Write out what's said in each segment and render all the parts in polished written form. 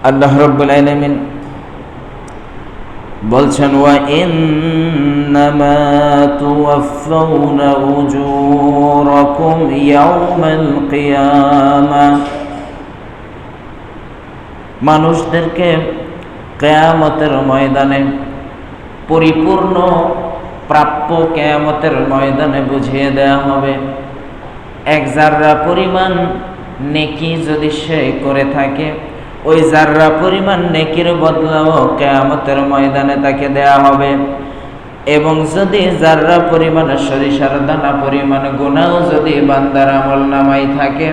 আল্লাহ রাব্বুল আলামিন বলছেন, ওয়া ইন্নামা তুওয়াফাউনা উজুরাকুম ইয়াওমাল কিয়ামাহ, মানুষদেরকে কিয়ামতের ময়দানে পরিপূর্ণ প্রাপ্য কিয়ামতের ময়দানে বুঝিয়ে দেয়া হবে। এক জাররা পরিমাণ নেকি যদি সে করে থাকে, ওই জাররা পরিমাণ নেকির বদলাও কিয়ামতের ময়দানে তাকে দেয়া হবে। এবং যদি জাররা পরিমাণ সরিষার দানা পরিমাণ গুনাহ যদি বান্দার আমলনামায় থাকে,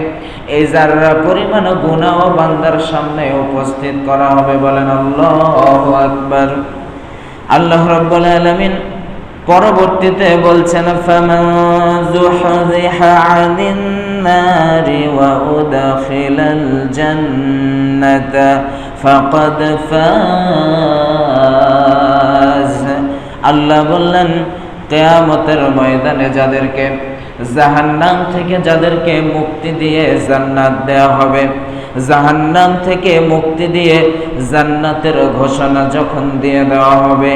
এই জাররা পরিমাণ গুনাহ বান্দার সামনে উপস্থিত করা হবে। বলেন আল্লাহু আকবার। আল্লাহ রাব্বুল আলামিন পরবর্তীতে বলছেন, ফামান যুহযিহা আনিন নারি ওয়া উদখিলাল জান্নাতা ফাকাদ ফাজ। আল্লাহ বললেন, কিয়ামতের ময়দানে যাদেরকে জাহান্নাম থেকে যাদেরকে মুক্তি দিয়ে জান্নাত দেওয়া হবে, জাহান্নাম থেকে মুক্তি দিয়ে জান্নাতের ঘোষণা যখন দিয়ে দেওয়া হবে,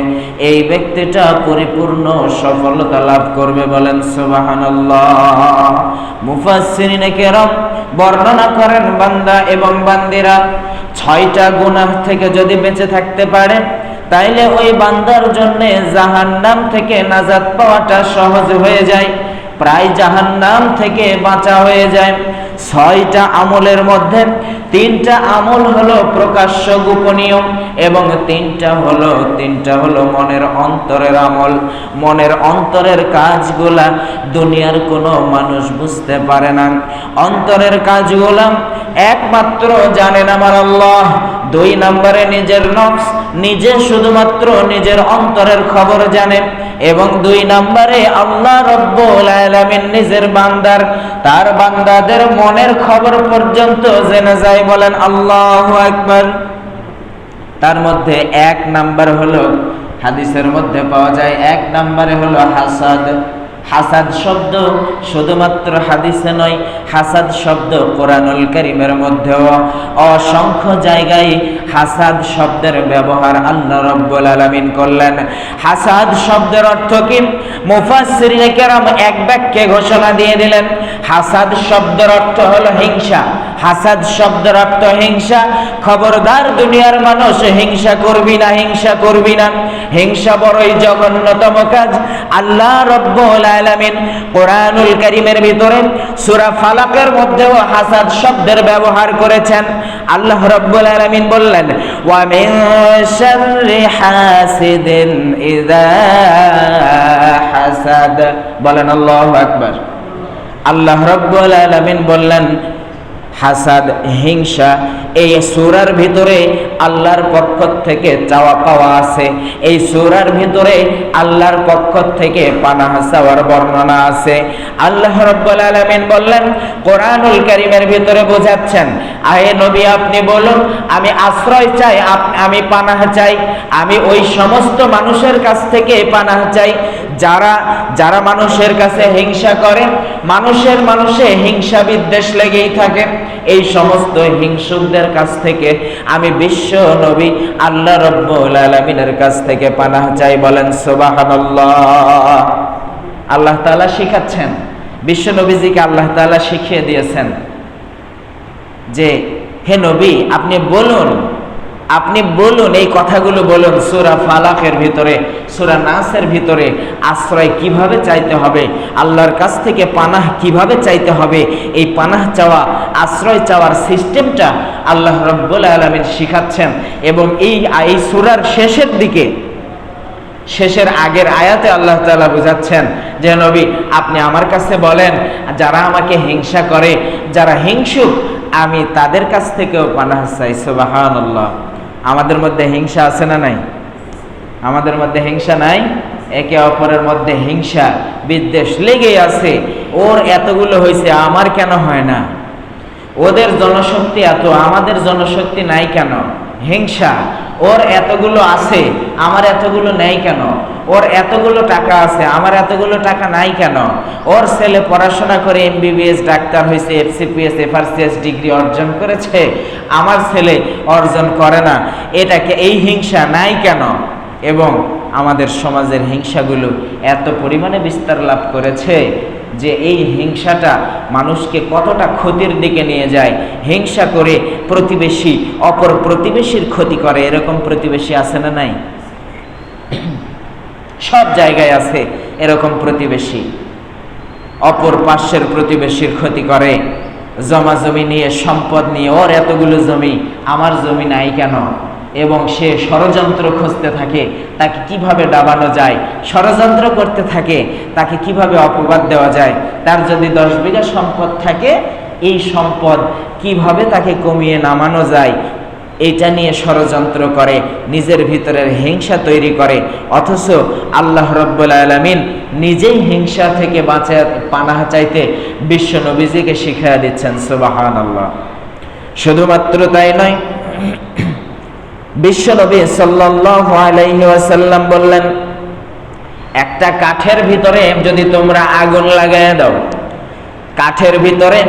এই ব্যক্তিটা পরিপূর্ণ সফলতা লাভ করবে। বলেন সুবহানাল্লাহ। মুফাসসিরিনে কেরাম বর্ণনা করেন, বান্দা এবং বান্দিরা 6টা গুনাহ থেকে যদি বেঁচে থাকতে পারে, তাইলে ওই বান্দার জন্য জাহান্নাম থেকে নাজাত পাওয়াটা সহজ হয়ে যায়, প্রায় জাহান্নাম থেকে বাঁচা হয়ে যায়। 6টা আমলের মধ্যে 3টা আমল হলো প্রকাশ্য গোপনীয়, এবং 3টা হলো মনের অন্তরের আমল। মনের অন্তরের কাজগুলা দুনিয়ার কোনো মানুষ বুঝতে পারে না। অন্তরের কাজগুলা একমাত্র জানেন আমার আল্লাহ। 2 নম্বরে নিজের নফস, নিজে শুধুমাত্র নিজের অন্তরের খবর জানেন। এবং 2 নম্বরে আল্লাহ রাব্বুল আলামিন নিজের বান্দার, তার বান্দাদের মনের খবর পর্যন্ত জেনে যায়। বলেন আল্লাহু আকবার। তার মধ্যে 1 নাম্বার হলো, হাদিসের মধ্যে পাওয়া যায়, 1 নম্বরে হলো হাসাদ। হাসাদ শব্দ শুধুমাত্র হাদিসে নয়, হাসাদ শব্দ কোরআনুল কারীমের মধ্যেও অসংখ্য জায়গায় হাসাদ শব্দের ব্যবহার আল্লাহ রাব্বুল আলামিন করলেন। হাসাদ শব্দের অর্থ কি? মুফাসসিরিনে কেরাম এক বাক্যে ঘোষণা দিয়ে দিলেন, হাসাদ শব্দের অর্থ হলো হিংসা। হাসাদ শব্দের অর্থ হিংসা। খবরদার দুনিয়ার মানুষ হিংসা করবি না, হিংসা করবি না। হিংসা বড়ই জঘন্যতম কাজ। আল্লাহ রাব্বুল আলামিন কোরআনুল কারীমের ভিতরে সূরা ফালাকের মধ্যেও হাসাদ শব্দের ব্যবহার করেছেন। আল্লাহ রাব্বুল আলামিন বললেন, ওয়া মিন শাররি হাসিদিন ইযা হাসাদ। বলেন আল্লাহু আকবার। আল্লাহ রাব্বুল আলামিন বললেন, হাসাদ, হিংসা, এই সূরার ভিতরে আল্লাহর পক্ষ থেকে চাওয়া পাওয়া আছে। এই সূরার ভিতরে আল্লাহর পক্ষ থেকে পানাহ চাওয়ার বর্ণনা আছে। আল্লাহ রাব্বুল আলামিন বললেন, কোরআনুল কারীমের ভিতরে বোঝাচ্ছেন, আয়ে নবী আপনি বলুন, আমি আশ্রয় চাই, আমি পানাহ চাই, আমি ওই সমস্ত মানুষের কাছ থেকে পানাহ চাই যারা মানুষের কাছে হিংসা করে, মানুষে হিংসা বিদ্বেষ লেগেই থাকে। এই সমস্ত হিংসুকদের কাছ থেকে আমি বিশ্ব নবী আল্লাহ রাব্বুল আলামিনের কাছ থেকে পানাহ চাই। বলেন সুবহানাল্লাহ। আল্লাহ তাআলা শিখাচ্ছেন, বিশ্ব নবীজিকে আল্লাহ তাআলা শিখিয়ে দিয়েছেন যে, হে নবী আপনি বলুন এই কথাগুলো বলুন। সূরা ফালাকের ভিতরে, সূরা নাসের ভিতরে আশ্রয় কিভাবে চাইতে হবে, আল্লাহর কাছ থেকে পানাহ কিভাবে চাইতে হবে, এই পানাহ চাওয়া, আশ্রয় চাওয়ার সিস্টেমটা আল্লাহ রাব্বুল আলামিন শিখাচ্ছেন। এবং এই সূরার শেষের দিকে, শেষের আগের আয়াতে আল্লাহ তাআলা বুঝাচ্ছেন যে, নবী আপনি আমার কাছে বলেন, যারা আমাকে হিংসা করে, যারা হিংসুক, আমি তাদের কাছ থেকেও পানাহ চাই। সুবহানাল্লাহ। আমাদের মধ্যে হিংসা আছে না নাই? আমাদের মধ্যে হিংসা নাই? একে অপরের মধ্যে হিংসা বিদ্বেষ লেগেই আছে। ওর এতগুলো হয়েছে, আমার কেন হয় না? ওদের জনশক্তি এত, আমাদের জনশক্তি নাই কেন? হিংসা। ওর এতগুলো আছে, আমার এতগুলো নেই কেন? ওর এতগুলো টাকা আছে, আমার এতগুলো টাকা নাই কেন? ওর ছেলে পড়াশোনা করে MBBS ডাক্তার হয়েছে, FCPS FRCS ডিগ্রি অর্জন করেছে, আমার ছেলে অর্জন করে না, এটাকে এই হিংসা নাই কেন? এবং আমাদের সমাজের হিংসাগুলো এত পরিমাণে বিস্তার লাভ করেছে যে এই হিংসাটা মানুষকে কতটা ক্ষতির দিকে নিয়ে যায়। হিংসা করে প্রতিবেশী অপর প্রতিবেশীর ক্ষতি করে, এরকম প্রতিবেশী আছে না নাই? সব জায়গায় আছে এরকম প্রতিবেশী, অপর পাশের প্রতিবেশীর ক্ষতি করে। জমা জমি নিয়ে, সম্পদ নিয়ে, ওর এতগুলো জমি, আমার জমি নাই কেন? এবং সে ষড়যন্ত্র খুঁজতে থাকে তাকে কিভাবে ডাবানো যায়, ষড়যন্ত্র করতে থাকে তাকে কিভাবে অপবাদ দেওয়া যায়। তার যদি 10 বিঘা সম্পদ থাকে, এই সম্পদ কিভাবে তাকে কমিয়ে নামানো যায়, এটা নিয়ে ষড়যন্ত্র করে, নিজের ভিতরের হিংসা তৈরি করে। অথচ আল্লাহ রাব্বুল আলামিন নিজেই হিংসা থেকে পানাহ চাইতে বিশ্ব নবীজিকে শিখিয়ে দিচ্ছেন। সুবহানাল্লাহ। শুধুমাত্র তাই নয়, বিশ্ব নবী সাল্লাল্লাহু আলাইহি ওয়াসাল্লাম বললেন, একটা কাঠের ভিতরে যদি তোমরা আগুন লাগায় দাও, কাঠের ভিতরে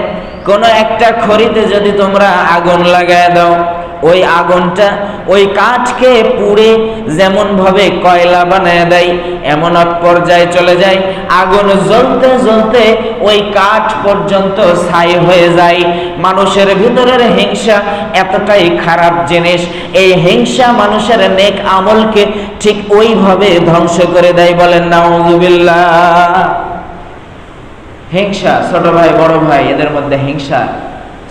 কোনো একটা খড়িতে যদি তোমরা আগুন লাগায় দাও, ওই আগুনটা ওই কাঠকে পুড়ে যেমন ভাবে কয়লা বানায় দেয়, এমন এক পর্যায়ে চলে যায় আগুন জ্বলতে জ্বলতে ওই কাঠ পর্যন্ত ছাই হয়ে যায়। মানুষের ভিতরের হিংসা এতটাই খারাপ জিনিস, এই হিংসা মানুষের নেক আমলকে ঠিক ওইভাবে ধ্বংস করে দেয়। বলেন নাউযুবিল্লাহ। হিংসা, ছোট ভাই বড় ভাই এদের মধ্যে হিংসা।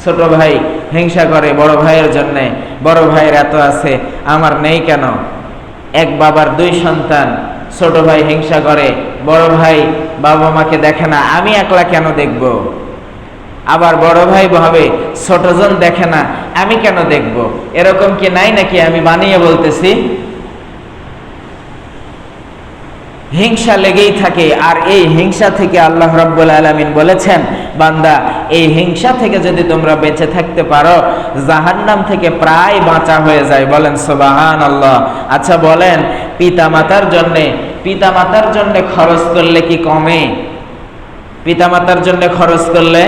ছোট ভাই হিংসা করে বড় ভাইয়ের জন্যে, বড় ভাইয়ের এত আছে আমার নেই কেন? এক বাবার 2 সন্তান, ছোট ভাই হিংসা করে, বড় ভাই বাবা মাকে দেখে না, আমি একলা কেন দেখব? আবার বড় ভাই ভাবে ছোটজন দেখে না, আমি কেন দেখব? এরকম কি নাই নাকি? আমি বানিয়ে বলতেছি। হিংসা লেগেই থাকে। আর এই হিংসা থেকে আল্লাহ রাব্বুল আলামিন বলেছেন, বান্দা এই হিংসা থেকে যদি তোমরা বেঁচে থাকতে পারো, জাহান্নাম থেকে প্রায় বাঁচা হয়ে যায়। বলেন সুবহানাল্লাহ। আচ্ছা বলেন, পিতামাতার জন্যে খরচ করলে কি কমে? পিতামাতার জন্য খরচ করলে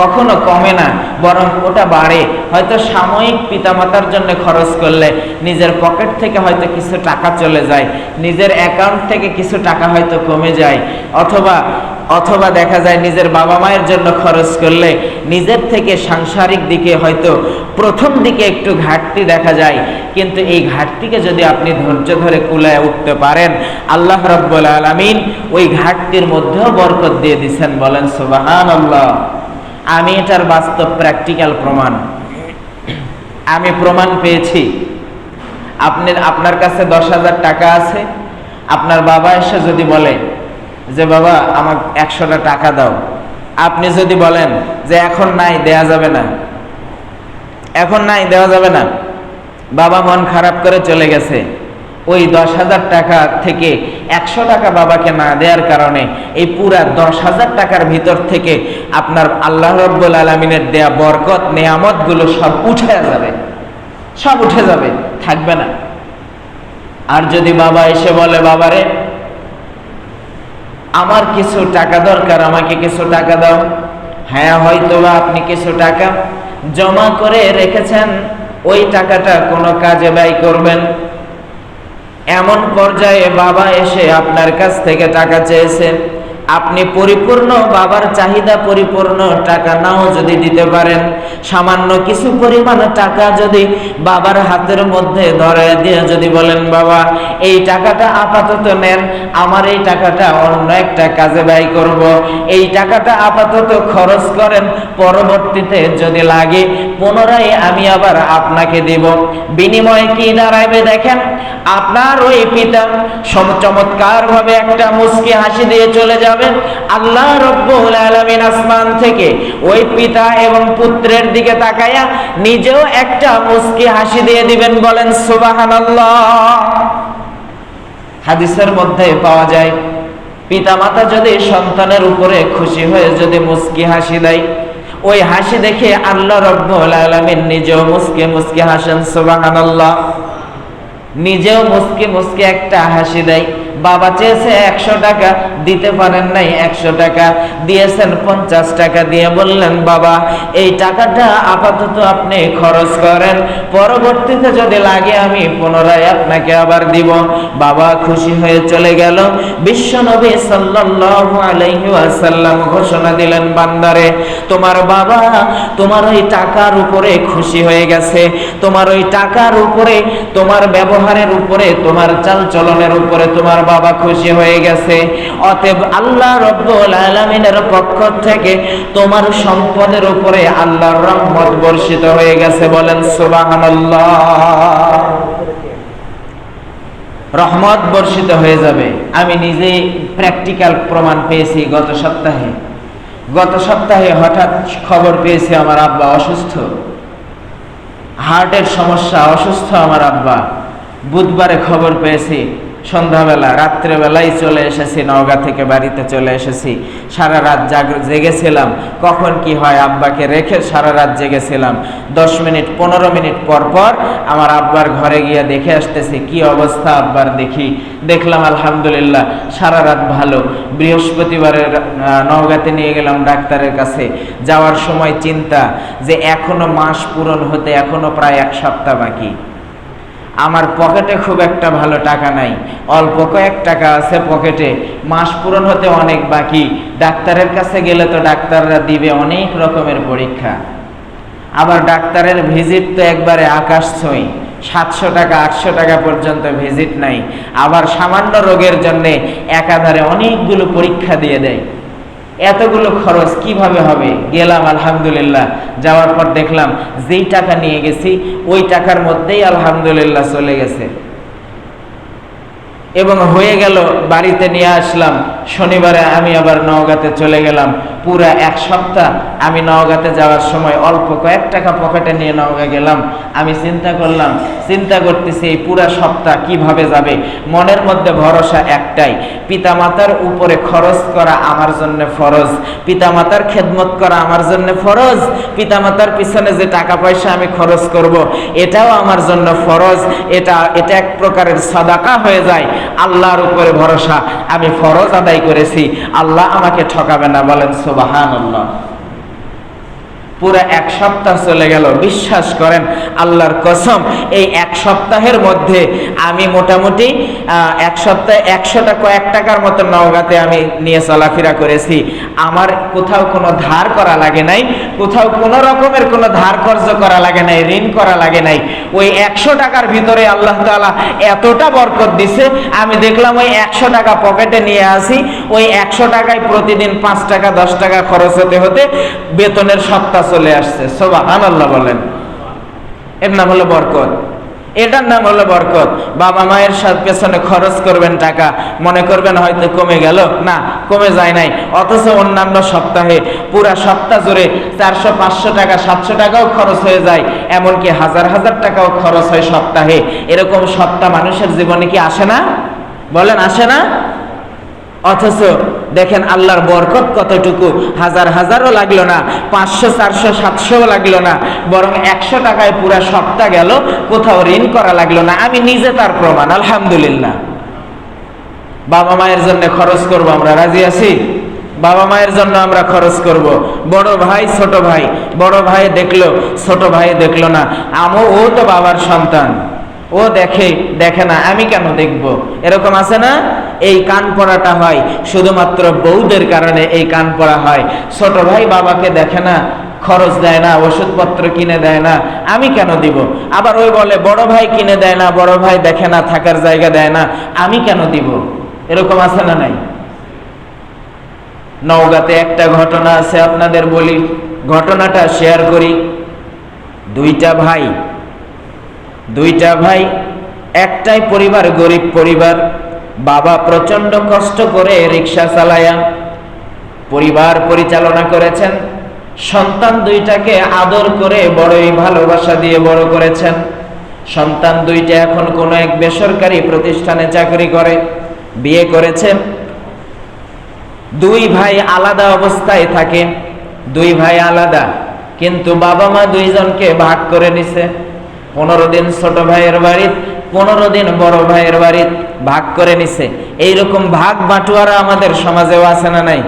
কখনো কমে না, বরং ওটা বাড়ে। হয়তো সাময়িক পিতামাতার জন্য খরচ করলে নিজের পকেট থেকে হয়তো কিছু টাকা চলে যায়, নিজের অ্যাকাউন্ট থেকে কিছু টাকা হয়তো কমে যায়, অথবা দেখা যায় নিজের বাবা মায়ের জন্য খরচ করলে নিজের থেকে সাংসারিক দিকে হয়তো প্রথম দিকে একটু ঘাটতি দেখা যায়, কিন্তু এই ঘাটতিকে যদি আপনি ধৈর্য ধরে কুলায় উঠতে পারেন, আল্লাহ রাব্বুল আলামিন ওই ঘাটতির মধ্যেও বরকত দিয়ে দিচ্ছেন। বলেন সুবহানাল্লাহ। আমি এটার বাস্তব প্র্যাকটিক্যাল প্রমাণ, আমি প্রমাণ পেয়েছি। আপনার কাছে 10,000 টাকা আছে, আপনার বাবা এসে যদি বলে যে বাবা আমাকে 100টা টাকা দাও, আপনি যদি বলেন যে এখন নাই, দেয়া যাবে না, এখন নাই, দেওয়া যাবে না, বাবা মন খারাপ করে চলে গেছে, ওই 10,000 টাকা থেকে 100 টাকা বাবাকে না দেওয়ার কারণে এই পুরা 10,000 টাকার ভিতর থেকে আপনার আল্লাহ রাব্বুল আলামিনের দেয়া বরকত নেয়ামত গুলো সব উঠে যাবে, সব উঠে যাবে, থাকবে না। আর যদি বাবা এসে বলে, বাবারে আমার কিছু টাকা দরকার, আমাকে কিছু টাকা দাও, হ্যাঁ হয়তো বা আপনি কিছু টাকা জমা করে রেখেছেন, ওই টাকাটা কোনো কাজে ব্যয় করবেন, এমন পর্যায়ে বাবা এসে আপনার কাছ থেকে টাকা চেয়েছেন, আপনি পরিপূর্ণ বাবার চাহিদা পরিপূর্ণ টাকা নাও যদি দিতে পারেন, সামান্য কিছু পরিমাণ টাকা যদি বাবার হাতের মধ্যে ধরায় দিয়ে যদি বলেন, বাবা এই টাকাটা আপাতত নেন, আমার এই টাকাটা অন্য একটা কাজে ব্যয় করব, এই টাকাটা আপাতত খরচ করেন, পরবর্তীতে যদি লাগে পুনরায় আমি আবার আপনাকে দেব। বিনিময়ে কি দাঁড়াইবে দেখেন, আপনার ওই পিতা চমৎকার ভাবে একটা মুস্কি হাসি দিয়ে চলে যাবে। আল্লাহ রাব্বুল আলামিন আসমান থেকে ওই পিতা এবং পুত্রের দিকে তাকায়া নিজেও একটা মুস্কি হাসি দিয়ে দিবেন। বলেন সুবহানাল্লাহ। হাদিসের মধ্যে পাওয়া যায়, পিতামাতা যদি সন্তানের উপরে খুশি হয়ে যদি মুস্কি হাসি দেয়, ওই হাসি দেখে আল্লাহ রাব্বুল আলামিন নিজেও মুস্কে মুস্কে হাসেন, সুবহানাল্লাহ। নিজেও মুস্কে মুস্কে একটা হাসি দেয়। বাবা চেয়েছে 100 টাকা, দিতে পারেন নাই, 100 টাকা দিয়েছেন। 50 টাকা দিয়ে বললেন, বাবা এই টাকাটা আপাতত আপনি খরচ করেন, পরবর্তীতে যদি লাগে আমি পুনরায় আপনাকে আবার দিব। বাবা খুশি হয়ে চলে গেল। বিশ্বনবী সাল্লাল্লাহু আলাইহি ওয়াসাল্লাম ঘোষণা দিলেন, বান্দারে তোমার বাবা তোমার ওই টাকার উপরে খুশি হয়ে গেছে, তোমার ওই টাকার উপরে, তোমার ব্যবহারের উপরে, তোমার চালচলনের উপরে তোমার বাবা খুশি হয়ে গেছে। অতএব আল্লাহ রাব্বুল আলামিনের পক্ষ থেকে তোমার সম্পদের উপরে আল্লাহর রহমত বর্ষিত হয়ে গেছে। বলেন সুবহানাল্লাহ। রহমত বর্ষিত হয়ে যাবে। আমি নিজে প্র্যাকটিক্যাল প্রমাণ পেয়েছি। গত সপ্তাহে হঠাৎ খবর পেয়েছি আমার আব্বা অসুস্থ, হার্টের সমস্যা, অসুস্থ আমার আব্বা। বুধবারে খবর পেয়েছি সন্ধ্যাবেলা, রাত্রেবেলায় চলে এসেছি, নওগাঁ থেকে বাড়িতে চলে এসেছি। সারা রাত জেগেছিলাম। কখন কি হয় আব্বাকে রেখে সারা রাত জেগেছিলাম। 10 মিনিট 15 মিনিট পর পর আমার আব্বার ঘরে গিয়ে দেখে আসতেছি কি অবস্থা আব্বার। দেখলাম আলহামদুলিল্লাহ সারা রাত ভালো। বৃহস্পতিবারে নওগাঁতে নিয়ে গেলাম ডাক্তারের কাছে। যাওয়ার সময় চিন্তা যে এখনো মাস পূরণ হতে এখনো প্রায় 1 সপ্তাহ বাকি। আমার পকেটে খুব একটা ভালো টাকা নাই, অল্প কয়েক টাকা আছে পকেটে, মাস পূরণ হতে অনেক বাকি। ডাক্তারের কাছে গেলে তো ডাক্তাররা দিবে অনেক রকমের পরীক্ষা। আবার ডাক্তারের ভিজিট তো একবারে আকাশ ছুঁই, 700 টাকা 800 টাকা পর্যন্ত ভিজিট নাই। আবার সামান্য রোগের জন্য একাধারে অনেকগুলো পরীক্ষা দিয়ে দেয়। এতগুলো খরচ কিভাবে হবে? গেলাম আলহামদুলিল্লাহ। যাওয়ার পর দেখলাম যেই টাকা নিয়ে গেছি ওই টাকার মধ্যেই আলহামদুলিল্লাহ চলে গেছে এবং হয়ে গেল। বাড়িতে নিয়ে আসলাম। শনিবারে আমি আবার নওগাঁতে চলে গেলাম। পুরা 1 সপ্তাহ আমি নওগাঁতে যাওয়ার সময় অল্প কয়েক টাকা পকেটে নিয়ে নওগাঁ গেলাম। আমি চিন্তা করতেছি এই পুরা সপ্তাহ কিভাবে যাবে। মনের মধ্যে ভরসা একটাই, পিতামাতার উপরে খরচ করা আমার জন্য ফরজ, পিতামাতার খেদমত করা আমার জন্য ফরজ, পিতামাতার পিছনে যে টাকা পয়সা আমি খরচ করব এটাও আমার জন্য ফরজ। এটা এক প্রকারের সাদাকা হয়ে যায়। আল্লাহর উপরে ভরসা, আমি ফরজ আদায় করেছি, আল্লাহ আমাকে ঠকাবে না। বলেন সুবহানাল্লাহ। পুরো 1 সপ্তাহ চলে গেল। বিশ্বাস করেন আল্লাহর কসম, এই 1 সপ্তাহের মধ্যে আমি মোটামুটি 1 সপ্তাহে 100 কয়েক টাকার মতো নওগাঁতে আমি নিয়ে চলাফেরা করেছি। আমার কোথাও কোনো ধার করা লাগে নাই, কোথাও কোনো রকমের কোনো ধার কর্জ করা লাগে নাই, ঋণ করা লাগে নাই। ওই 100 টাকার ভিতরে আল্লাহ তাআলা এতটা বরকত দিছে। আমি দেখলাম ওই 100 টাকা পকেটে নিয়ে আসি, ওই 100 টাকায় প্রতিদিন 5 টাকা 10 টাকা খরচ হতে বেতনের সপ্তাহ চলে আসছে। সুবহানাল্লাহ বলেন। এর নাম হলো বরকত, এটার নাম হলো বরকত। বাবা মায়ের সাথে পেছনে খরচ করবেন টাকা, মনে করবেন হয়তো কমে গেল, না কমে যায় নাই। অথচ অন্যান্য সপ্তাহে পুরা সপ্তাহ জুড়ে 400 500 টাকা 700 টাকাও খরচ হয়ে যায়, এমনকি 1000 টাকাও খরচ হয় সপ্তাহে। এরকম সপ্তাহ মানুষের জীবনে কি আসে না? বলেন আসে না? অথচ দেখেন আল্লাহর বরকত কতটুকু। হাজারও লাগলো না, 500 400 700 লাগলো না, বরং 100 টাকায় পুরা সপ্তাহ গেল, কোথাও ঋণ করা লাগলো না। আমি নিজে তার প্রমাণ, আলহামদুলিল্লাহ। বাবা মায়ের জন্য খরচ করব, আমরা রাজি আছি? বাবা মায়ের জন্য আমরা খরচ করব। বড় ভাই ছোট ভাই, বড় ভাই দেখলো ছোট ভাই দেখলো না, ও তো বাবার সন্তান, ও দেখে না, আমি কেন দেখব? এরকম আছে না? এই কান পড়াটা হয় শুধুমাত্র বউদের কারণে। এই কান পড়া হয়, ছোট ভাই বাবাকে দেখে না, খরচ দেয় না, ওষুধপত্র কিনে দেয় না, আমি কেন দিব? আবার ওই বলে বড় ভাই কিনে দেয় না, বড় ভাই দেখে না, থাকার জায়গা দেয় না, আমি কেন দিব? এরকম আছে না নাই? নওগাঁতে একটা ঘটনা আছে, আপনাদের বলি, ঘটনাটা শেয়ার করি। দুইটা ভাই, একটাই পরিবার, গরিব পরিবার। বাবা প্রচন্ড কষ্ট করে রিক্সা চালায়া পরিবার পরিচালনা করেছেন। সন্তান দুইটাকে আদর করে বড়ই ভালোবাসা দিয়ে বড় করেছেন। সন্তান দুইটা এখন কোনো এক বেসরকারি প্রতিষ্ঠানে চাকরি করে, বিয়ে করেছেন। দুই ভাই আলাদা অবস্থায় থাকে। দুই ভাই আলাদা, কিন্তু বাবা মা দুইজনকে ভাগ করে নিছে। 15 দিন ছোট ভাইয়ের বাড়িতে, 15 দিন বড় ভাইয়ের বাড়িতে ভাগ করে নিছে। এইরকম ভাগ বাটোয়ারা আমাদের সমাজেও আছে না নাই?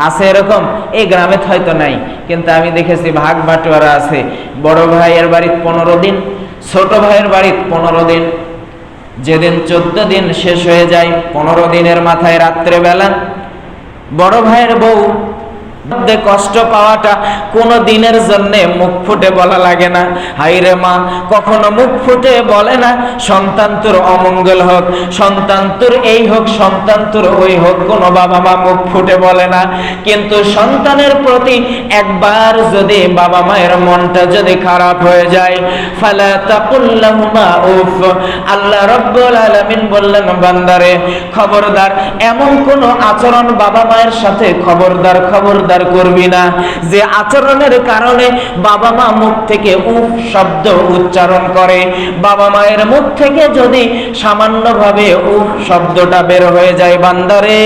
আছে এরকম? এই গ্রামে হয়তো নাই, কিন্তু আমি দেখেছি ভাগ বাটোয়ারা আছে। বড় ভাইয়ের বাড়িতে 15 দিন, ছোট ভাইয়ের বাড়িতে 15 দিন। যেদিন 14 দিন শেষ হয়ে যায়, 15 দিনের মাথায় রাত্রে বেলা বড় ভাইয়ের বউ কষ্ট পাওয়াটা কোনো দিনের জন্য মুখ ফুটে বলা লাগে না। হাইরে মা, কখনো মুখ ফুটে বলে না সন্তান তোর অমঙ্গল হোক, সন্তান তোর এই হোক, সন্তান তোর ওই হোক, কোনো বাবা মা মুখ ফুটে বলে না। কিন্তু সন্তানের প্রতি একবার যদি বাবা মায়ের মনটা যদি খারাপ হয়ে যায়, ফালা তাকুল লাহুমা উফ, আল্লাহ রাব্বুল আলামিন বললেন বান্দারে খবরদার এমন কোন আচরণ বাবা মায়ের সাথে খবরদার করবি না যে আচরণের কারণে বাবা মা মুখ থেকে উফ শব্দ উচ্চারণ করে। বাবা মায়ের মুখ থেকে যদি সামান্যভাবে উফ শব্দটা বের হয়ে যায়, বান্দারে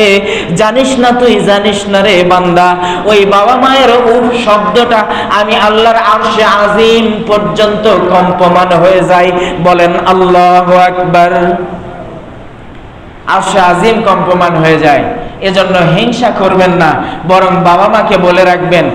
জানিস না, তুই জানিস না রে বান্দা, ওই বাবা মায়ের উফ শব্দটা আমি আল্লাহর আরশে আজিম পর্যন্ত কম্পমান হয়ে যায়। বলেন আল্লাহু আকবার। আরশে আজিম কম্পমান হয়ে যায়। এজন্য হিংসা করবেন না, বরং বাবা মাকে বলে রাখবেন,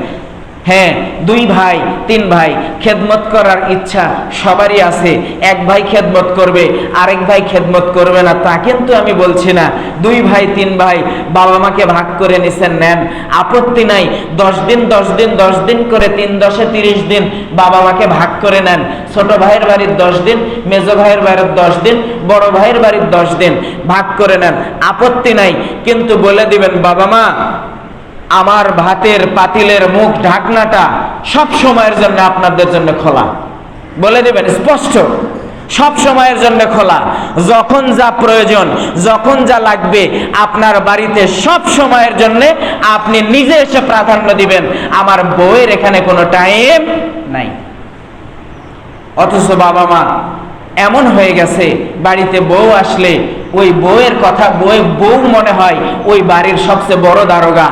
হ্যাঁ 2 ভাই 3 ভাই খেদমত করার ইচ্ছা সবারই আছে। এক ভাই খেদমত করবে, আরেক ভাই খেদমত করবে না, তা কিন্তু আমি বলছি না। 2 ভাই 3 ভাই বাবা মাকে ভাগ করে নিছেন, নেন, আপত্তি নাই। 10 দিন 10 দিন 10 দিন করে 3 10 30 দিন বাবা মাকে ভাগ করে নেন। ছোট ভাইয়ের বাড়ির 10 দিন, মেজো ভাইয়ের বাড়ির 10 দিন, বড় ভাইয়ের বাড়ির 10 দিন ভাগ করে নেন, আপত্তি নাই। কিন্তু বলে দিবেন বাবা মা, আমার ভাতের পাতিলের মুখ ঢাকনাটা সব সময়ের জন্য আপনাদের জন্য খোলা। বলে দেবেন স্পষ্ট, সব সময়ের জন্য খোলা। যখন যা প্রয়োজন, যখন যা লাগবে আপনার বাড়িতে সব সময়ের জন্য আপনি নিজে এসে প্রাধান্য দিবেন। আমার বউয়ের এখানে কোনো টাইম নাই। অথচ বাবা মা এমন হয়ে গেছে, বাড়িতে বউ আসলে ওই বউয়ের কথা বউ মনে হয় ওই বাড়ির সবচেয়ে বড় দারোগা,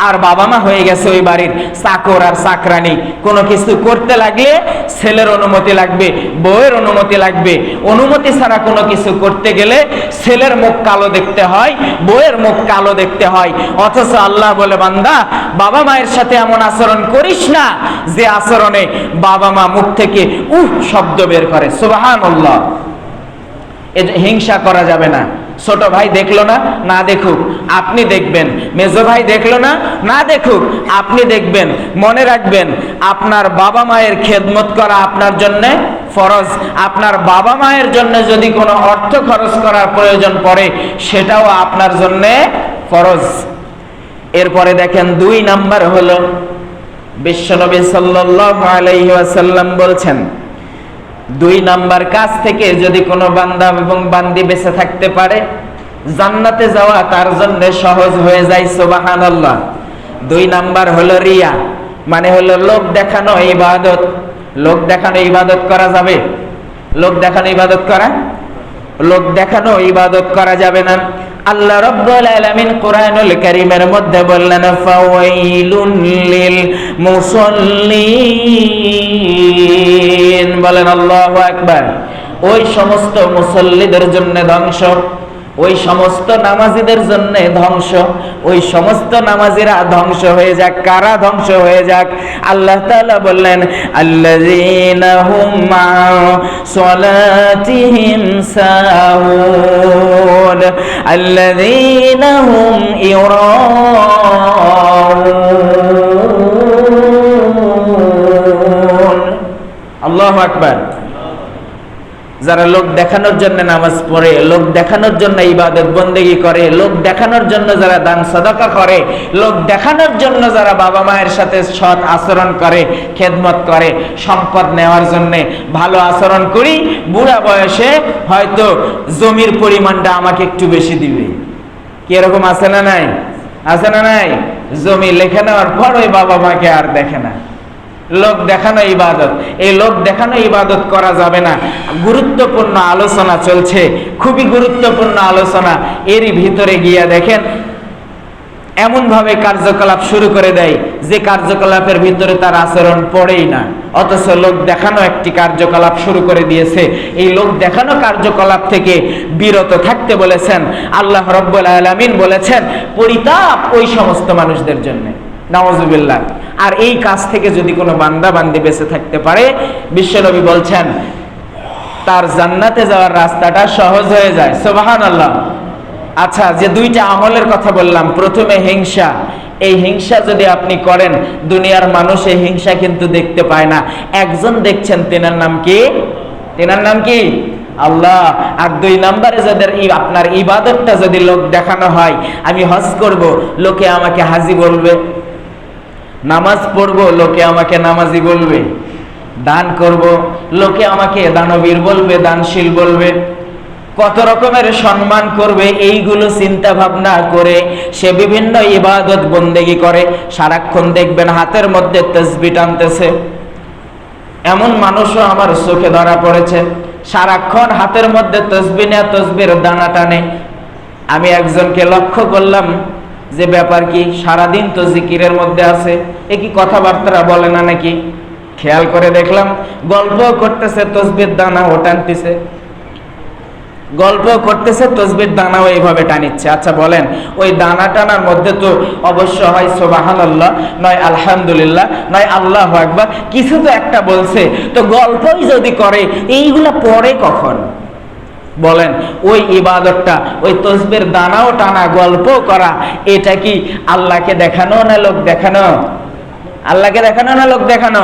আর বাবা মা হয়ে গেছে ওই বাড়ির চাকর আর চাকরানি। কোনো কিছু করতে লাগলে ছেলের অনুমতি লাগবে, বউয়ের অনুমতি লাগবে। অনুমতি ছাড়া কোনো কিছু করতে গেলে ছেলের মুখ কালো দেখতে হয়, বউয়ের মুখ কালো দেখতে হয়। অথচ আল্লাহ বলে বান্দা, বাবা মায়ের সাথে এমন আচরণ করিস না যে আচরণে বাবা মা মুখ থেকে উহ শব্দ বের করে। সুবহানাল্লাহ। হিংসা করা যাবে না। ছোট ভাই দেখলো না, না দেখুক, আপনি দেখবেন। মেজো ভাই দেখলো না, না দেখুক, আপনি দেখবেন। মনে রাখবেন, আপনার বাবা মায়ের খেদমত করা আপনার জন্য ফরজ। আপনার বাবা মায়ের জন্য যদি কোনো অর্থ খরচ করার প্রয়োজন পড়ে, সেটাও আপনার জন্য ফরজ। এরপরে দেখেন 2 নাম্বার হলো, বিশ্বনবী সাল্লাল্লাহু আলাইহি ওয়াসাল্লাম বলছেন, 2 নাম্বার কাজ থেকে যদি কোনো বান্দা এবং বান্দি বেঁচে থাকতে পারে, জান্নাতে যাওয়া তার জন্য সহজ হয়ে যায়। সুবহানাল্লাহ। 2 নাম্বার হলো রিয়া, মানে হলো লোক দেখানো ইবাদত। লোক দেখানো ইবাদত করা যাবে? লোক দেখানো ইবাদত করা যাবে না। আল্লাহ রাব্বুল আলামিন কোরআনুল কারীমের মধ্যে বললেন, ফাওয়াইলুন লিল মুসাল্লিন। বলেন আল্লাহু আকবার। ওই সমস্ত মুসল্লিদের জন্য ধ্বংস, ওই সমস্ত নামাজীদের জন্য ধ্বংস। ওই সমস্ত নামাজীরা ধ্বংস হয়ে যাক। কারা ধ্বংস হয়ে যাক? আল্লাহ তাআলা বললেন, আল্লাযীনা হুম আন সালাতিহিম সাহুন আল্লাযীনা হুম ইউরাউন। আল্লাহু আকবার। যারা লোক দেখানোর জন্য নামাজ পড়ে, লোক দেখানোর জন্য ইবাদত বন্দেগী করে, লোক দেখানোর জন্য যারা দান সাদাকা করে, লোক দেখানোর জন্য যারা বাবা মায়ের সাথে সৎ আচরণ করে, খেদমত করে, সম্পদ নেওয়ার জন্য ভালো আচরণ করি, বুড়া বয়সে হয়তো জমির পরিমাণটা আমাকে একটু বেশি দিবে। কি এরকম আছে না নাই? আছে না নাই? জমি লিখে নেওয়ার পর ওই বাবা মাকে আর দেখে না। লোক দেখানো ইবাদত, এই লোক দেখানো ইবাদত করা যাবে না। গুরুত্বপূর্ণ আলোচনা চলছে, খুবই গুরুত্বপূর্ণ আলোচনা। এরই ভিতরে গিয়া দেখেন এমনভাবে কার্যকলাপ শুরু করে দেয় যে কার্যকলাপের ভিতরে তার আচরণ পড়েই না, অথচ লোক দেখানো একটি কার্যকলাপ শুরু করে দিয়েছে। এই লোক দেখানো কার্যকলাপ থেকে বিরত থাকতে বলেছেন আল্লাহ রাব্বুল আলামিন। বলেছেন পরিতাপ ওই সমস্ত মানুষদের জন্য, নাউজুবিল্লাহ। আর এই কাজ থেকে যদি কোনো বান্দা বান্দি বেঁচে থাকতে পারে, বিশ্বনবী বলছেন তার জান্নাতে যাওয়ার রাস্তাটা সহজ হয়ে যায়। সুবহানাল্লাহ। আচ্ছা, যে দুইটা আমলের কথা বললাম, প্রথমে হিংসা, এই হিংসা যদি আপনি করেন, দুনিয়ার মানুষ এই হিংসা কিন্তু দেখতে পায় না। একজন দেখছেন, তেনার নাম কি? তেনার নাম কি? আল্লাহ। আর দুই নম্বরে যাদের আপনার ইবাদতটা যদি লোক দেখানো হয়, আমি হজ করব, লোকে আমাকে হাজি বলবে, নামাজ পড়ব, লোকে আমাকে নামাজি বলবে, দান করব, লোকে আমাকে দানবীর বলবে, দানশীল বলবে, কত রকমের সম্মান করবে, এইগুলো চিন্তা ভাবনা করে সে বিভিন্ন ইবাদত বন্দেগী করে। সারাক্ষণ দেখবেন হাতের মধ্যে তাসবিহ টানতেছে, এমন মানুষও আমার চোখে ধরা পড়েছে, সারাক্ষণ হাতের মধ্যে তাসবিহ নিয়ে তাসবিহর দানা টানে। আমি একজনকে লক্ষ্য করলাম, যে ব্যাপার কি, সারাদিন তো জিকিরের মধ্যে আছে, এ কি কথাবার্তা বলে না নাকি? খেয়াল করে দেখলাম গল্প করতেছে, তাসবিহর দানা ও টানতেছে, গল্প করতেছে, তাসবিহর দানাও এইভাবে টানিচ্ছে। আচ্ছা বলেন, ওই দানা টানার মধ্যে তো অবশ্য হয় সুবহানাল্লাহ, নয় আলহামদুলিল্লাহ, নয় আল্লাহু আকবার, কিছু তো একটা বলছে। তো গল্পই যদি করে, এইগুলা পরে কখন? বলেন, ওই ইবাদতটা, ওই তাসবিহর দানাও টানা, গল্প করা, এটা কি আল্লাহকে দেখানো না লোক দেখানো? আল্লাহকে দেখানো না লোক দেখানো?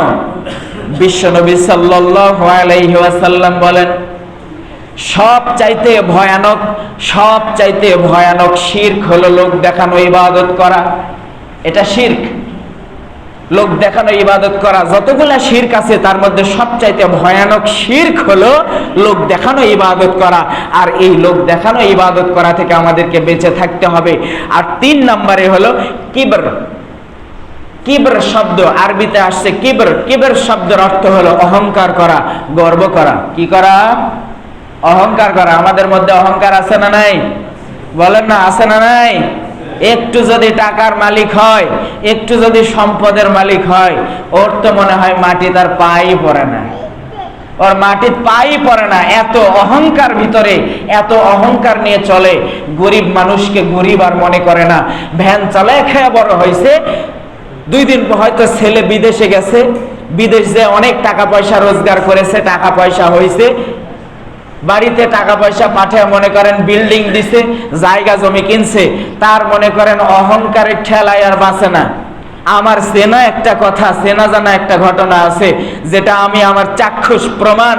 বিশ্বনবী সাল্লাল্লাহু আলাইহি ওয়াসাল্লাম বলেন, সবচাইতে ভয়ানক শিরক হলো লোক দেখানো ইবাদত করা। এটা শিরক, লোক দেখানো ইবাদত করা। যতগুলা শিরক আছে তার মধ্যে সবচাইতে ভয়ানক শিরক হলো লোক দেখানো ইবাদত করা। আর এই লোক দেখানো ইবাদত করা থেকে আমাদেরকে বেঁচে থাকতে হবে। আর 3 নম্বরে হলো কিবর। কিবর শব্দ আরবিতে আসছে কিবর। কিবর শব্দের অর্থ হলো অহংকার করা, গর্ব করা। কি করা? অহংকার করা। আমাদের মধ্যে অহংকার আছে না নাই? বলেন না, আছে না নাই? একটু যদি টাকার মালিক হয়, একটু যদি সম্পদের মালিক হয়, ওর তো মনে হয় মাটি তার পাই পড়ে না, ওর মাটির পাই পড়ে না। এত অহংকার ভিতরে, এত অহংকার নিয়ে চলে। গরিব মানুষকে গরিব আর মনে করে না। ভ্যান চালায় খেয়ে বড় হয়েছে, 2 দিন হয়তো ছেলে বিদেশে গেছে, বিদেশ যে অনেক টাকা পয়সা রোজগার করেছে, টাকা পয়সা হয়েছে, বাড়িতে টাকা পয়সা পাঠিয়ে মনে করেন বিল্ডিং দিছে, জায়গা জমি কিনছে, তার মনে করেন অহংকারের ঠেলায় আর বাঁচে না। আমার চেনা একটা কথা, চেনা জানা একটা ঘটনা আছে, যেটা আমি আমার চাক্ষুষ প্রমাণ,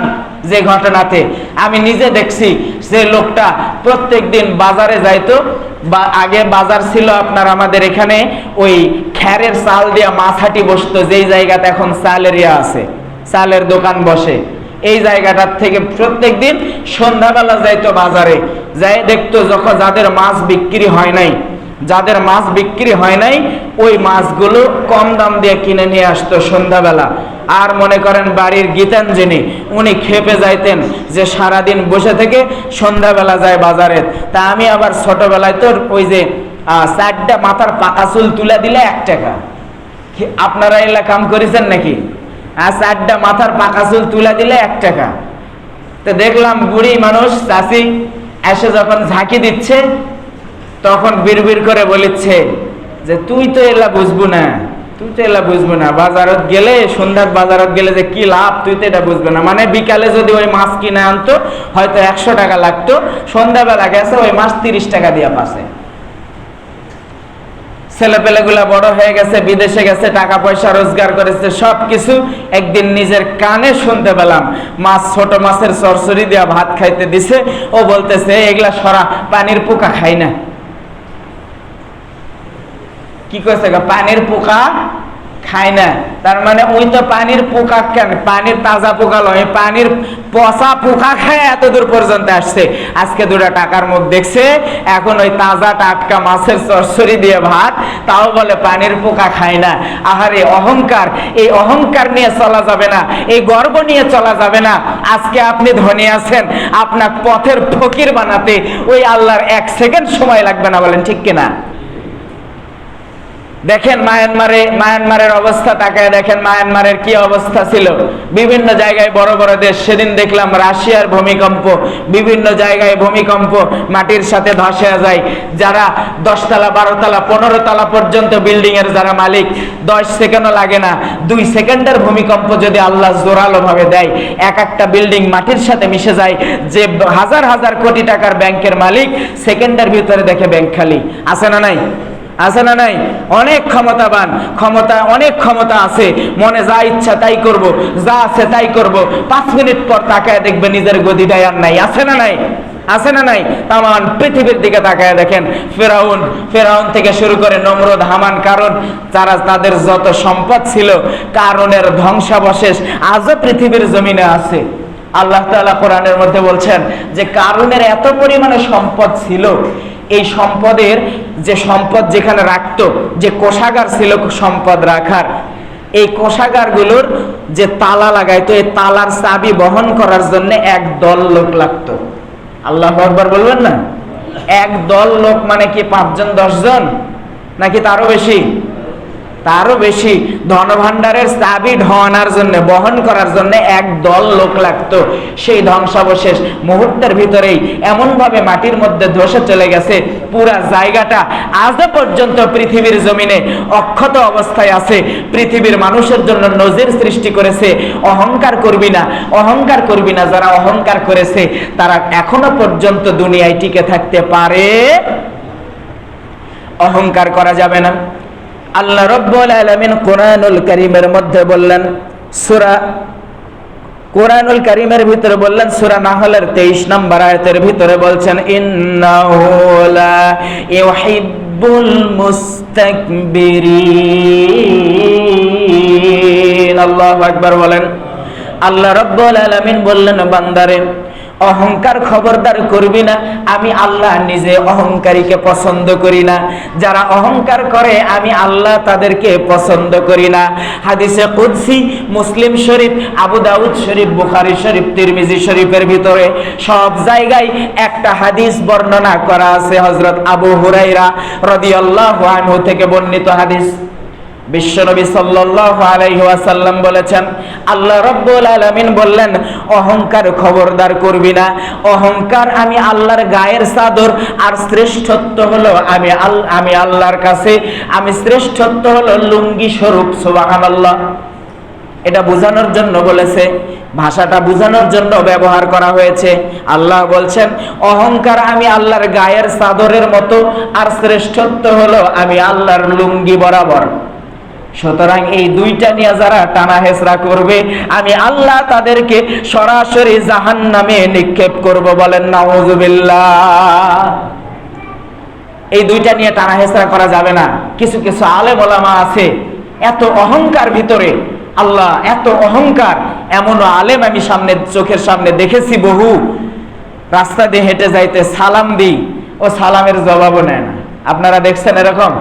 যে ঘটনাতে আমি নিজে দেখছি। যে লোকটা প্রত্যেক দিন বাজারে যাইতো, বা আগে বাজার ছিল আপনার আমাদের এখানে ওই খ্যারের চাল দিয়া মাছহাটি বসতো, যেই জায়গাতে এখন চালের আছে, চালের দোকান বসে, এই জায়গাটার থেকে প্রত্যেক দিন সন্ধ্যাবেলা যাইতো বাজারে, যাই দেখতো যখন যাদের মাছ বিক্রি হয় নাই, যাদের মাছ বিক্রি হয় নাই, ওই মাছগুলো কম দাম দিয়ে কিনে নিয়ে আসতো সন্ধ্যাবেলা। আর মনে করেন বাড়ির গীতাঞ্জলি, উনি খেপে যাইতেন যে সারাদিন বসে থেকে সন্ধ্যাবেলা যায় বাজারে। তা আমি আবার ছোটবেলায় তোর ওই যে 4টা মাথার পাকা চুল তুলে দিলে 1 টাকা, আপনারা এলা কাম করেছেন নাকি? 4টা মাথার পাকা চুল তুলে দিলে 1 টাকা। তো দেখলাম বুড়ি মানুষ চাষি এসে যখন ঝাঁকি দিচ্ছে, তখন বিড়বিড় করে বলিচ্ছে যে তুই তো এলা বুঝবো না, তুই তো এলা বুঝবো না, বাজারত গেলে, সন্ধ্যার বাজারত গেলে যে কি লাভ, তুই তো এটা বুঝবে না। মানে বিকালে যদি ওই মাছ কিনে আনতো হয়তো 100 টাকা লাগতো, সন্ধ্যাবেলা গেছে ওই মাছ 30 টাকা দিয়ে পাশে। ছেলেপেলেগুলা বড় হয়ে গেছে, বিদেশে গেছে, টাকা পয়সা রোজগার করেছে, সবকিছু। একদিন নিজের কানে শুনতে পেলাম মাছ, ছোট মাছের চরচড়ি দিয়া ভাত খাইতে দিছে, ও বলতেছে এগুলা সরা, পানির পোকা খাই না। কি কইছে? পানির পোকা খায় না। তার মানে ওই তো পানির পোকা, কেন পানির তাজা পোকা লয়, পানির পচা পোকা খায় এত দূর পর্যন্ত আসছে। আজকে 2 টাকার মুখ দেখছে, এখন ওই তাজা টাটকা মাছের চরচড়ি দিয়ে ভাত, তাও বলে পানির পোকা খায় না। আহারে অহংকার! এই অহংকার নিয়ে চলা যাবে না, এই গর্ব নিয়ে চলা যাবে না। আজকে আপনি ধনী আছেন, আপনার পথের ফকির বানাতে ওই আল্লাহর 1 সেকেন্ড সময় লাগবে না, বলেন ঠিক কিনা? দেখেন মায়ানমারের অবস্থা তাকায় দেখেন মায়ানমারের কি অবস্থা ছিল। বিভিন্ন জায়গায় বড় বড় দেশ, সেদিন দেখলাম রাশিয়ার ভূমিকম্প, বিভিন্ন জায়গায় ভূমিকম্প, মাটির সাথে ধসে যায়। যারা 10 তলা 12 তলা 15 তলা পর্যন্ত বিল্ডিং এর যারা মালিক, 10 সেকেন্ডও লাগে না, 2 সেকেন্ডের ভূমিকম্প যদি আল্লাহ জোরালো ভাবে দেয়, এক একটা বিল্ডিং মাটির সাথে মিশে যায়। যে হাজার হাজার কোটি টাকার ব্যাংকের মালিক, সেকেন্ডের ভিতরে দেখে ব্যাংক খালি। আছে না নাই? আছে না নাই? অনেক ক্ষমতাবান, অনেক ক্ষমতা আছে, মনে যা ইচ্ছা তাই করব, যা আছে তাই করব, 5 মিনিট পর তাকায় দেখবে নিজের গদিটাই আর নাই। আছে না নাই? আছে না নাই? তামান পৃথিবীর দিকে তাকায় দেখেন, ফেরাউন থেকে শুরু করে নমরুদ, হামান, কারুন, যারা তাদের যত সম্পদ ছিল, কারুনের ধ্বংসাবশেষ আজও পৃথিবীর জমিনে আছে। আল্লাহ তাআলা কোরআনের মধ্যে বলছেন যে কারুনের এত পরিমাণে সম্পদ ছিল, এই সম্পদের যে সম্পদ যেখানে রাখতো, যে কোষাগার ছিল সম্পদ রাখার, এই কোষাগারগুলোর যে তালা লাগাইতো, এই তালার চাবি বহন করার জন্য এক দল লোক লাগতো। আল্লাহু আকবার বলবেন না? এক দল লোক মানে কি 5 জন 10 জন নাকি তারও বেশি? তারও বেশি। ধনভাণ্ডারের চাবি ঢোয়ানোর জন্য, বহন করার জন্য এক দল লোক লাগতো। সেই ধ্বংসাবশেষ মুহূর্তের ভিতরেই এমন ভাবে মাটির মধ্যে ধসে চলে গেছে, পুরা জায়গাটা আজও পর্যন্ত পৃথিবীর জমিনে অক্ষত অবস্থায় আছে। পৃথিবীর মানুষের জন্য নজির সৃষ্টি করেছে, অহংকার করবি না, অহংকার করবি না। যারা অহংকার করেছে তারা এখনো পর্যন্ত দুনিয়ায় টিকে থাকতে পারে। অহংকার করা যাবে না। আল্লাহ রাব্বুল আলামিন কোরআনুল কারীমের মধ্যে বললেন, কোরআনুল কারীমের ভিতরে বললেন, সূরা নাহলের 23 নম্বর আয়াতের ভিতরে বলছেন, ইন্নাহু লা ইউহিব্বুল মুস্তাকবিরিন। আল্লাহু আকবার বলেন। আল্লাহ রাব্বুল আলামিন বললেন, বান্দারে অহংকার খবরদার করবি না, আমি আল্লাহ নিজে অহংকারীকে পছন্দ করি না। যারা অহংকার করে আমি আল্লাহ তাদেরকে পছন্দ করি না। হাদিসে কুদসি মুসলিম শরীফ, আবু দাউদ শরীফ, বুখারী শরীফ, তিরমিজি শরীফের ভিতরে সব জায়গায় একটা হাদিস বর্ণনা করা আছে। হযরত আবু হুরায়রা রাদিয়াল্লাহু আনহু থেকে বর্ণিত হাদিস। বিশ্বনবী সাল্লাল্লাহু আলাইহি ওয়াসাল্লাম বলেছেন, আল্লাহ রাব্বুল আলামিন বললেন, অহংকার খবরদার করবি না। অহংকার আমি আল্লাহর গায়ের চাদর, আর শ্রেষ্ঠত্ব হলো আমি আল্লাহর কাছে আমি শ্রেষ্ঠত্ব হলো লুঙ্গি স্বরূপ। সুবহানাল্লাহ। এটা বোঝানোর জন্য বলেছে, ভাষাটা বোঝানোর জন্য ব্যবহার করা হয়েছে। আল্লাহ বলছেন অহংকার আমি আল্লাহর গায়ের চাদরের মতো, আর শ্রেষ্ঠত্ব হলো আমি আল্লাহর লুঙ্গি বরাবর। সুতরাং এই দুইটা নিয়ে যারা টানা হেচড়া করবে, আমি আল্লাহ তাদেরকে সরাসরি জাহান্নামে নিক্ষেপ করব। বলেন নাউযুবিল্লাহ। এই দুইটা নিয়ে টানা হেচড়া করা যাবে না। কিছু কিছু আলেম ওলামা আছে এত অহংকার ভিতরে, আল্লাহ এত অহংকার, এমনও আলেম আমি চোখের সামনে দেখেছি বহু। রাস্তা দিয়ে হেঁটে যাইতে সালাম দিই, ও সালামের জবাবও নেয় না। আপনারা দেখছেন এরকম?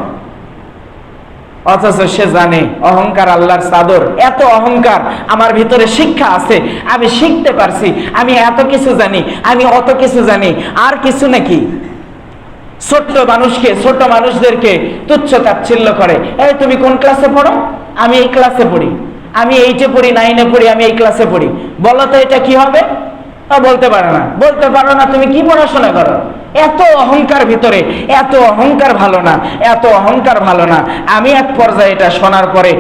অথচ সে জানে অহংকার আল্লাহর চাদর। এত অহংকার আমার ভিতরে শিক্ষা আছে, আমি শিখতে পারছি, আমি এত কিছু জানি, আমি অত কিছু জানি, আর কিছু নাকি? ছোট্ট মানুষকে, ছোট মানুষদেরকে তুচ্ছ তাচ্ছিল্য করে। এই তুমি কোন ক্লাসে পড়ো? আমি এই ক্লাসে পড়ি, আমি 8-এ পড়ি, 9-এ পড়ি, আমি এই ক্লাসে পড়ি। বলো তো এটা কি হবে? বলতে পারো না। বলতে পারো না, তুমি কি পড়াশোনা করো? এত অহংকার ভিতরে, এত অহংকার ভালো না, এত অহংকার ভালো না। আমি এক পর্যায়ে এটা শোনার পরে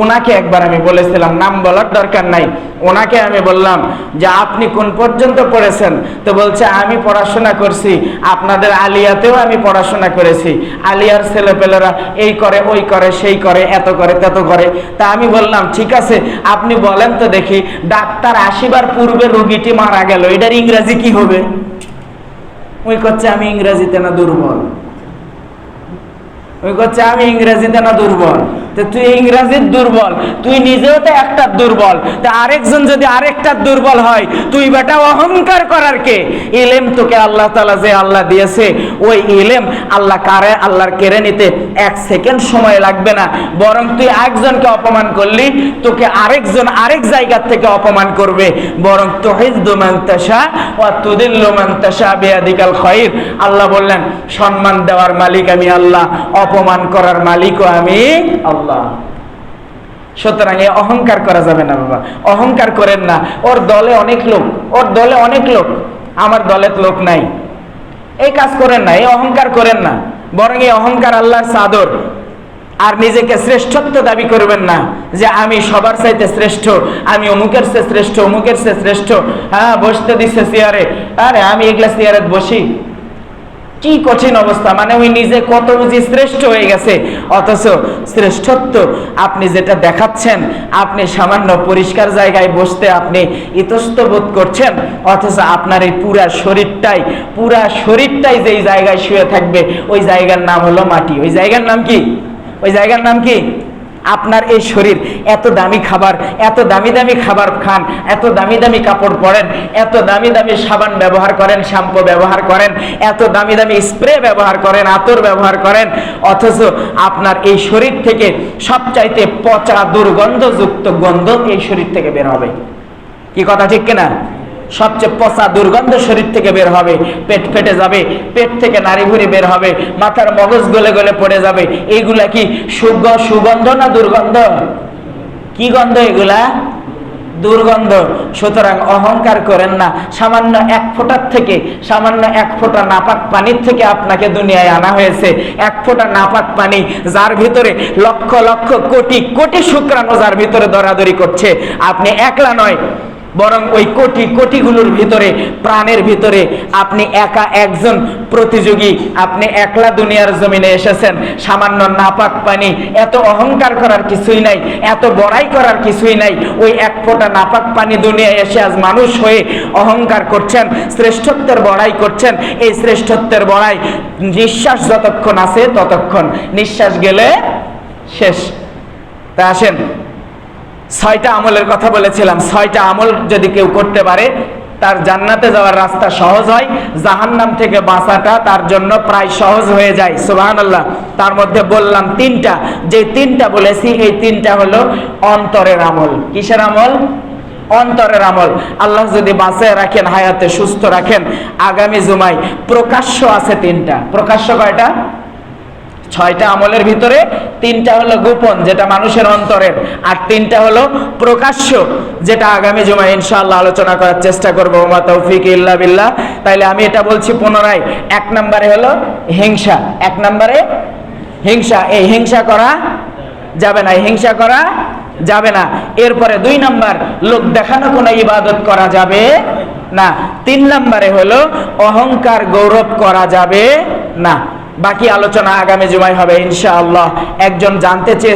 ওনাকে একবার আমি বলেছিলাম, নাম বলার দরকার নাই, ওনাকে আমি বললাম যে আপনি কোন পর্যন্ত পড়েছেন? তো বলছে আমি পড়াশোনা করছি, আপনাদের আলিয়াতেও আমি পড়াশোনা করেছি। আলিয়ার ছেলেপেলেরা এই করে, ওই করে, সেই করে, এত করে, তত করে। তা আমি বললাম ঠিক আছে, আপনি বলেন তো দেখি, ডাক্তার আসিবার পূর্বে রোগীটি মারা গেল, এটার ইংরেজি কি হবে? ওই করছে আমি ইংরেজিতে না দুর্বল, ওই করছে আমি ইংরেজিতে না দুর্বল। তো তুই ইংরেজির দুর্বল, তুই নিজেও তো একটা দুর্বল, তা আরেকজন যদি আরেকটা দুর্বল হয়, তুই বেটা অহংকার করার কে? ইলম তোকে আল্লাহ তাআলা যে আল্লাহ দিয়েছে, ওই ইলম আল্লাহর কেড়ে নিতে 1 সেকেন্ড সময় লাগবে না। বরং তুই একজনকে অপমান করলি, তোকে আরেকজন আরেক জায়গা থেকে অপমান করবে। বরং তুহিজ্জু মান তাশা ওয়া তুদিল্লু মান তাশা বিয়াদিকাল খায়র। আল্লাহ বললেন, সম্মান দেওয়ার মালিক আমি আল্লাহ, অপমান করার মালিকও আমি আল্লাহ। সুতরাং এই অহংকার করা যাবে না বাবা, অহংকার করেন না। ওর দলে অনেক লোক, আমার দলে লোক নাই, এই কাজ করেন না, এই অহংকার করেন না। বরং এই অহংকার আল্লাহর চাদর। আর নিজেকে শ্রেষ্ঠত্ব দাবি করবেন না যে আমি সবার চাইতে শ্রেষ্ঠ, আমি অমুকের চেয়ে শ্রেষ্ঠ, অমুকের চেয়ে শ্রেষ্ঠ। হ্যাঁ, বসতে দিচ্ছে চেয়ারে, আরে আমি এগুলা চেয়ারে বসি, কি কঠিন অবস্থা। মানে ওই নিজে কত বুঝি শ্রেষ্ঠ হয়ে গেছে, অথচ শ্রেষ্ঠত্ব আপনি যেটা দেখাচ্ছেন, আপনি সামান্য পরিষ্কার জায়গায় বসতে আপনি ইতস্ত বোধ করছেন, অথচ আপনার এই পুরা শরীরটাই যেই জায়গায় শুয়ে থাকবে, ওই জায়গার নাম হলো মাটি। ওই জায়গার নাম কি? ওই জায়গার নাম কি? আপনার এই শরীর। এত দামি খাবার, এত দামি দামি খাবার খান, এত দামি দামি কাপড় পরেন, এত দামি দামি সাবান ব্যবহার করেন, শ্যাম্পু ব্যবহার করেন, এত দামি দামি স্প্রে ব্যবহার করেন, আতর ব্যবহার করেন, অথচ আপনার এই শরীর থেকে সবচাইতে পচা দুর্গন্ধযুক্ত গন্ধ এই শরীর থেকে বের হবে। কি কথা ঠিক কিনা? সবচেয়ে পচা দুর্গন্ধ শরীর থেকে বের হবে, পেট ফেটে যাবে, পেট থেকে নাড়ি ভুঁড়ি বের হবে, মাথার মগজ গলে গলে পড়ে যাবে। এইগুলা কি সুগন্ধ না দুর্গন্ধ? কি গন্ধ এগুলা? দুর্গন্ধ। সুতরাং অহংকার করেন না। সামান্য 1 ফোঁটার থেকে, সামান্য 1 ফোঁটা নাপাক পানির থেকে আপনাকে দুনিয়ায় আনা হয়েছে। 1 ফোঁটা নাপাক পানি, যার ভিতরে লক্ষ লক্ষ কোটি কোটি শুক্রাণু যার ভিতরে দরাদরি করছে। আপনি একলা নয়, বরং ওই কোটি কোটিগুলোর ভিতরে, প্রাণের ভিতরে আপনি একা একজন প্রতিযোগী। আপনি একলা দুনিয়ার জমিনে এসেছেন। সামান্য নাপাক পানি, এত অহংকার করার কিছুই নাই, এত বড়াই করার কিছুই নাই। ওই 1 ফোঁটা নাপাক পানি দুনিয়ায় এসে আজ মানুষ হয়ে অহংকার করছেন, শ্রেষ্ঠত্বের বড়াই করছেন। এই শ্রেষ্ঠত্বের বড়াই নিঃশ্বাস যতক্ষণ আছে ততক্ষণ, নিঃশ্বাস গেলে শেষ। তা আসেন, 6টা আমলের কথা বলেছিলাম। 6টা আমল যদি কেউ করতে পারে, তার জান্নাতে যাওয়ার রাস্তা সহজ হয়, জাহান্নাম থেকে বাঁচাটা তার জন্য প্রায় সহজ হয়ে যায়। সুবহানাল্লাহ। তার মধ্যে বললাম 3টা, যে 3টা বলেছি এই 3টা হলো অন্তরের আমল। কিসের আমল? অন্তরের আমল। আল্লাহ যদি বাঁচিয়ে রাখেন, হায়াতে সুস্থ রাখেন, আগামী জুমায় প্রকাশ্য আছে 3টা। প্রকাশ্য কয়টা? 6টা আমলের ভিতরে 3টা হলো গোপন, যেটা মানুষের অন্তরের, আর 3টা হলো প্রকাশ্য, যেটা আগামী জুমায় ইনশাআল্লাহ আলোচনা করার চেষ্টা করব। ওমা তৌফিক ইল্লা বিল্লাহ। তাইলে আমি এটা বলছি পুনরায়। 1 নম্বরে হলো হিংসা। 1 নম্বরে হিংসা। এই হিংসা করা যাবে না, হিংসা করা যাবে না। এরপরে 2 নম্বর, লোক দেখানো কোনো ইবাদত করা যাবে না। 3 নম্বরে হলো অহংকার গৌরব করা যাবে না। বাকি আলোচনা আগামী জুমায় হবে ইনশাআল্লাহ। একজন জানতে চেয়েছে